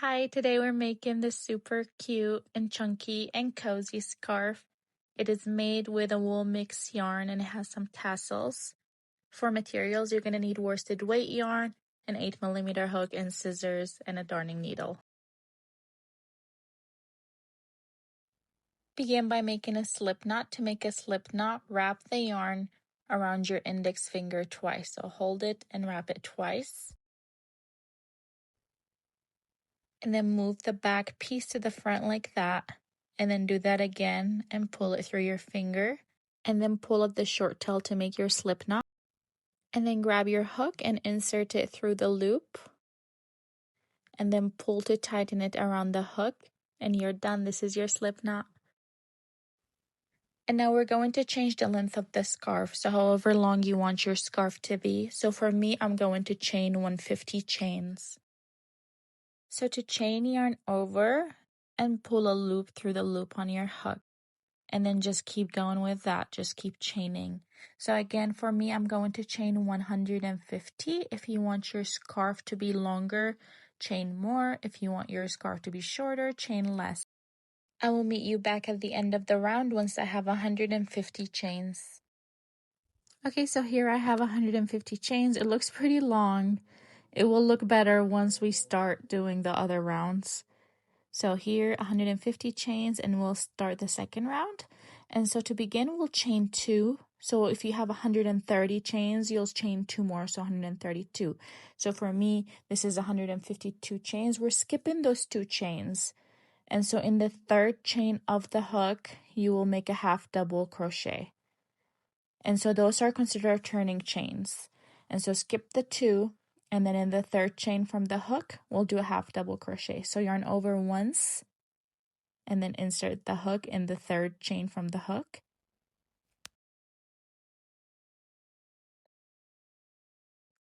Hi, today we're making this super cute and chunky and cozy scarf. It is made with a wool mix yarn and it has some tassels. For materials, you're going to need worsted weight yarn, an 8mm hook and scissors, and a darning needle. Begin by making a slip knot. To make a slip knot, wrap the yarn around your index finger twice. So hold it and wrap it twice. And then move the back piece to the front like that, and then do that again and pull it through your finger, and then pull up the short tail to make your slip knot, and then grab your hook and insert it through the loop, and then pull to tighten it around the hook, and you're done. This is your slip knot. And now we're going to change the length of the scarf, so however long you want your scarf to be. So for me, I'm going to chain 150 chains. So to chain, yarn over and pull a loop through the loop on your hook. And then just keep going with that. Just keep chaining. So again, for me, I'm going to chain 150. If you want your scarf to be longer, chain more. If you want your scarf to be shorter, chain less. I will meet you back at the end of the round once I have 150 chains. Okay, so here I have 150 chains. It looks pretty long. It will look better once we start doing the other rounds. So here 150 chains, and we'll start the second round. And so to begin, we'll chain 2. So if you have 130 chains, you'll chain 2 more, so 132. So for me, this is 152 chains. We're skipping those 2 chains. And so in the third chain of the hook, you will make a half double crochet. And so those are considered turning chains. And so skip the 2, and then in the third chain from the hook, we'll do a half double crochet. So yarn over once, and then insert the hook in the third chain from the hook.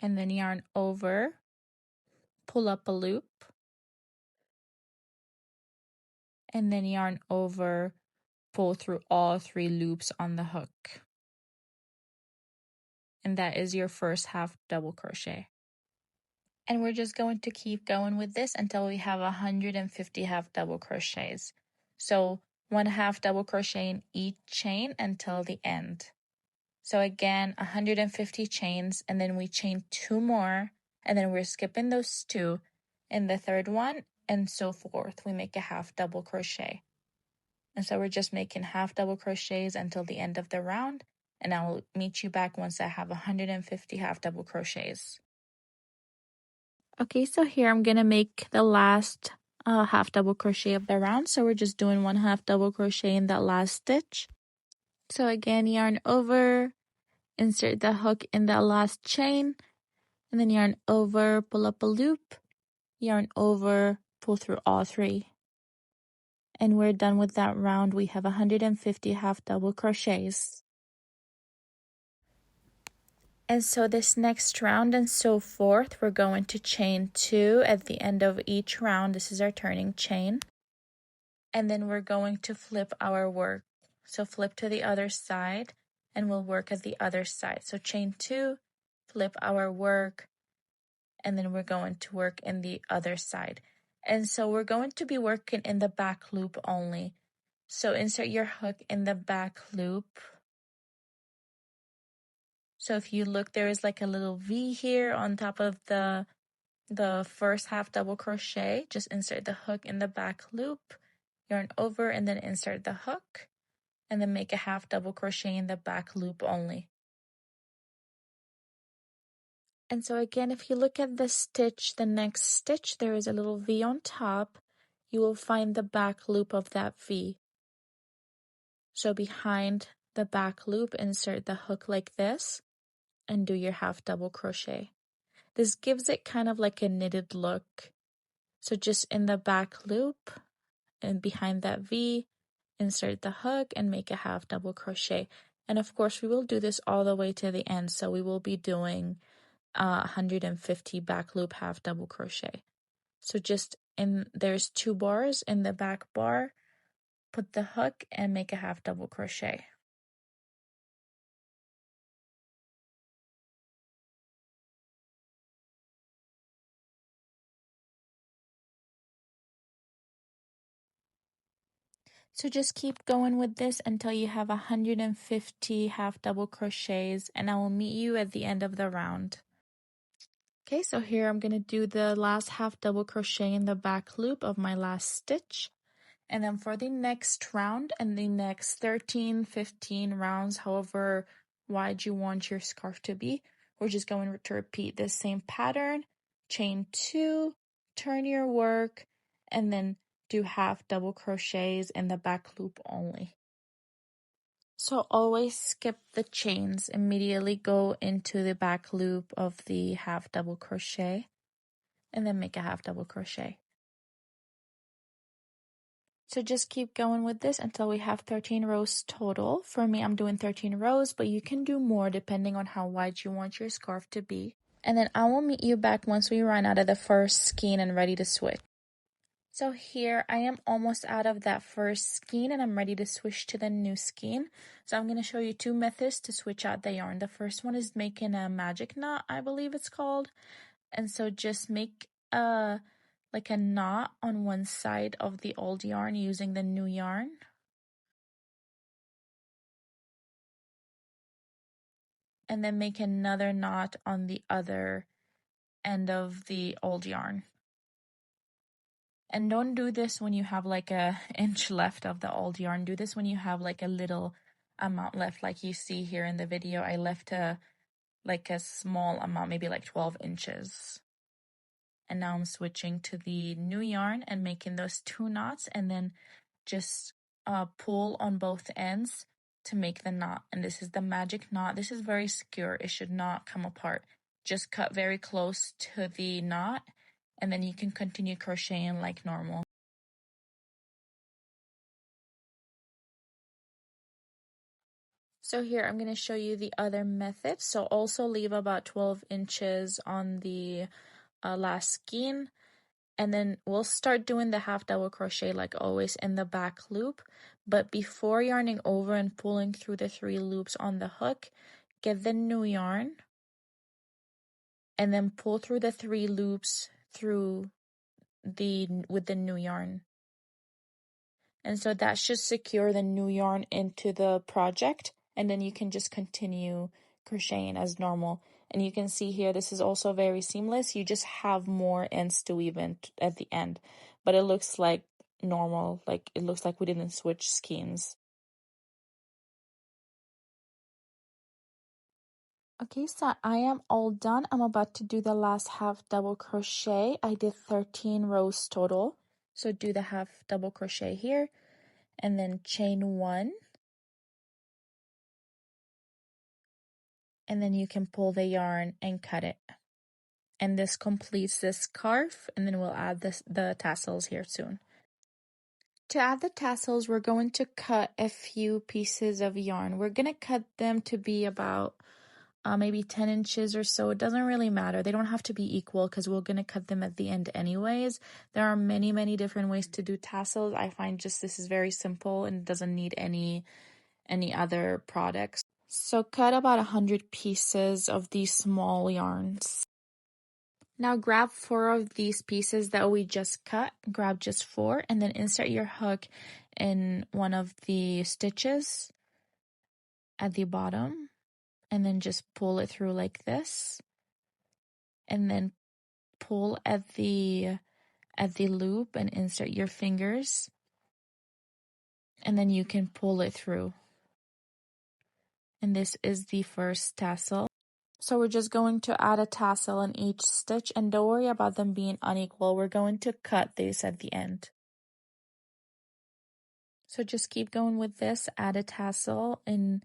And then yarn over, pull up a loop, and then yarn over, pull through all 3 loops on the hook. And that is your first half double crochet. And we're just going to keep going with this until we have 150 half double crochets. So 1 half double crochet in each chain until the end. So again, 150 chains, and then we chain 2 more, and then we're skipping those 2 in the third one, and so forth. We make a half double crochet. And so we're just making half double crochets until the end of the round, and I will meet you back once I have 150 half double crochets. Okay, so here I'm gonna make the last half double crochet of the round. So we're just doing 1 half double crochet in that last stitch. So again, yarn over, insert the hook in that last chain, and then yarn over, pull up a loop, yarn over, pull through all 3. And we're done with that round. We have 150 half double crochets. And so this next round and so forth, we're going to chain 2 at the end of each round. This is our turning chain. And then we're going to flip our work. So flip to the other side, and we'll work at the other side. So chain 2, flip our work, and then we're going to work in the other side. And so we're going to be working in the back loop only. So insert your hook in the back loop. So if you look, there is like a little V here on top of the first half double crochet. Just insert the hook in the back loop, yarn over, and then insert the hook, and then make a half double crochet in the back loop only. And so again, if you look at the stitch, the next stitch, there is a little V on top. You will find the back loop of that V. So behind the back loop, insert the hook like this and do your half double crochet. This gives it kind of like a knitted look. So just in the back loop and behind that V, insert the hook and make a half double crochet. And of course, we will do this all the way to the end. So we will be doing 150 back loop half double crochet. So just there's 2 bars in the back bar, put the hook and make a half double crochet. So just keep going with this until you have 150 half double crochets, and I will meet you at the end of the round. Okay, so here I'm going to do the last half double crochet in the back loop of my last stitch. And then for the next round and the next 13, 15 rounds, however wide you want your scarf to be, we're just going to repeat the same pattern, chain 2, turn your work, and then do half double crochets in the back loop only. So always skip the chains, immediately go into the back loop of the half double crochet, and then make a half double crochet. So just keep going with this until we have 13 rows total. For me, I'm doing 13 rows, but you can do more depending on how wide you want your scarf to be. And then I will meet you back once we run out of the first skein and ready to switch. So here I am almost out of that first skein and I'm ready to switch to the new skein. So I'm going to show you two methods to switch out the yarn. The first one is making a magic knot, I believe it's called. And so just make like a knot on one side of the old yarn using the new yarn. And then make another knot on the other end of the old yarn. And don't do this when you have like a inch left of the old yarn. Do this when you have like a little amount left, like you see here in the video. I left a small amount, maybe like 12 inches. And now I'm switching to the new yarn and making those two knots, and then just pull on both ends to make the knot. And this is the magic knot. This is very secure. It should not come apart. Just cut very close to the knot, and then you can continue crocheting like normal. So here I'm going to show you the other method. So also leave about 12 inches on the last skein. And then we'll start doing the half double crochet like always in the back loop. But before yarning over and pulling through the 3 loops on the hook, get the new yarn and then pull through the 3 loops with the new yarn. And so that should secure the new yarn into the project, and then you can just continue crocheting as normal. And you can see here, this is also very seamless. You just have more ends to weave in at the end, but it looks like normal, like it looks like we didn't switch skeins. Okay, so I am all done. I'm about to do the last half double crochet. I did 13 rows total. So do the half double crochet here and then chain 1. And then you can pull the yarn and cut it. And this completes this scarf, and then we'll add the tassels here soon. To add the tassels, we're going to cut a few pieces of yarn. We're going to cut them to be about maybe 10 inches or so. It doesn't really matter. They don't have to be equal because we're going to cut them at the end anyways. There are many, many different ways to do tassels. I find just this is very simple and doesn't need any other products. So cut about 100 pieces of these small yarns. Now grab 4 of these pieces that we just cut, grab just 4, and then insert your hook in one of the stitches at the bottom, and then just pull it through like this, and then pull at the loop and insert your fingers, and then you can pull it through. And this is the first tassel. So we're just going to add a tassel in each stitch, and don't worry about them being unequal. We're going to cut this at the end. So just keep going with this, add a tassel in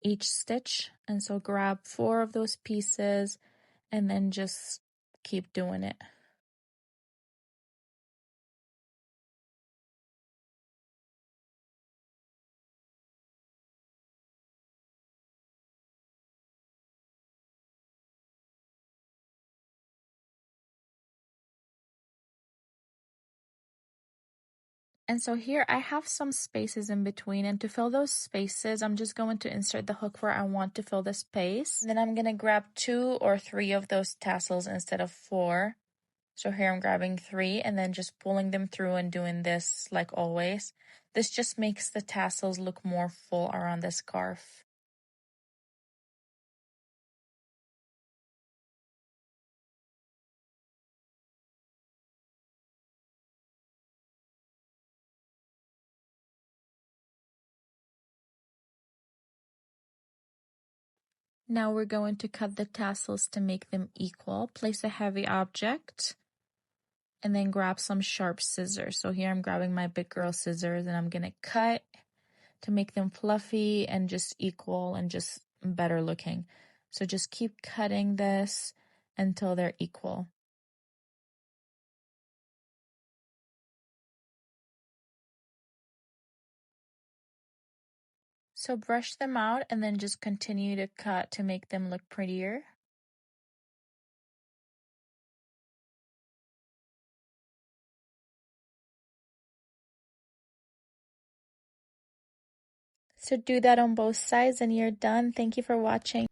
each stitch. And so grab 4 of those pieces and then just keep doing it. And so here I have some spaces in between, and to fill those spaces, I'm just going to insert the hook where I want to fill the space. And then I'm going to grab 2 or 3 of those tassels instead of 4. So here I'm grabbing 3 and then just pulling them through and doing this like always. This just makes the tassels look more full around the scarf. Now we're going to cut the tassels to make them equal. Place a heavy object and then grab some sharp scissors. So here I'm grabbing my big girl scissors and I'm going to cut to make them fluffy and just equal and just better looking. So just keep cutting this until they're equal. So brush them out and then just continue to cut to make them look prettier. So do that on both sides and you're done. Thank you for watching.